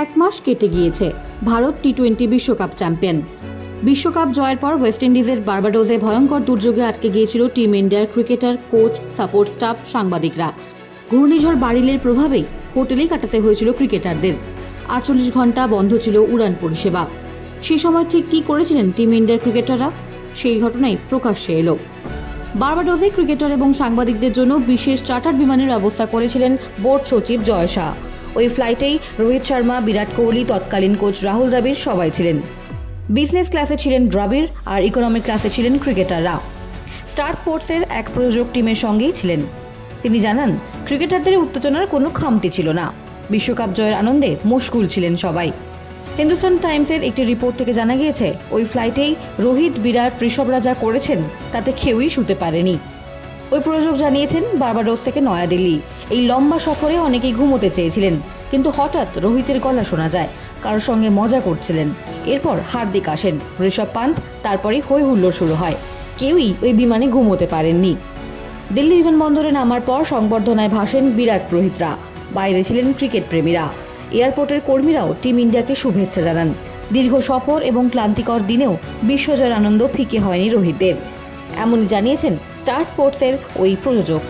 এক মাস কেটে গিয়েছে। ভারত টি-20 বিশ্বকাপ চ্যাম্পিয়ন। বিশ্বকাপ জয়ের পর ওয়েস্ট ইন্ডিজের বার্বাডোসে ভয়ঙ্কর দুর্যোগে আটকে গিয়েছিল টিম ইন্ডিয়ার ক্রিকেটার, কোচ, সাপোর্ট স্টাফ, সাংবাদিকরা। ঘূর্ণিঝড় বারিলের প্রভাবেই হোটেলেই কাটাতে হয়েছিল ক্রিকেটারদের। 48 ঘন্টা বন্ধ ছিল উড়ান পরিষেবা। সেই সময় ঠিক কী করেছিলেন টিম ইন্ডিয়ার ক্রিকেটাররা, সেই ঘটনাই প্রকাশ্যে এলো। বার্বাডোসে ক্রিকেটার এবং সাংবাদিকদের জন্য বিশেষ চার্টার বিমানের ব্যবস্থা করেছিলেন বোর্ড সচিব জয় শাহ। ওই ফ্লাইটেই রোহিত শর্মা, বিরাট কোহলি, তৎকালীন কোচ রাহুল দ্রাবিড় সবাই ছিলেন। বিজনেস ক্লাসে ছিলেন দ্রাবিড় আর ইকোনমিক ক্লাসে ছিলেন ক্রিকেটাররা। স্টার স্পোর্টসের এক প্রযোজক টিমের সঙ্গেই ছিলেন। তিনি জানান, ক্রিকেটারদের উত্তেজনার কোনো খামতি ছিল না। বিশ্বকাপ জয়ের আনন্দে মশগুল ছিলেন সবাই। হিন্দুস্তান টাইমসের একটি রিপোর্ট থেকে জানা গিয়েছে, ওই ফ্লাইটেই রোহিত, বিরাট, ঋষভরা যা করেছেন তাতে কেউই শুতে পারেনি। ওই প্রযোজক জানিয়েছেন, বার্বাডোস থেকে নয়াদিল্লি এই লম্বা সফরে অনেকেই ঘুমোতে চেয়েছিলেন, কিন্তু হঠাৎ রোহিতের গলা শোনা যায়, কারোর সঙ্গে মজা করছিলেন। এরপর হার্দিক আসেন, ঋষভ পান্ত, তারপরে হই হুল্লোড় শুরু হয়। কেউই ওই বিমানে ঘুমোতে পারেননি। দিল্লি বিমানবন্দরে নামার পর সংবর্ধনায় ভাসেন বিরাট, রোহিতরা। বাইরে ছিলেন ক্রিকেট প্রেমীরা। এয়ারপোর্টের কর্মীরাও টিম ইন্ডিয়াকে শুভেচ্ছা জানান। দীর্ঘ সফর এবং ক্লান্তিকর দিনেও বিশ্বজয়ের আনন্দ ফিকে হয়নি রোহিতদের। এমনই জানিয়েছেন স্টার স্পোর্টসের ওই প্রযোজক।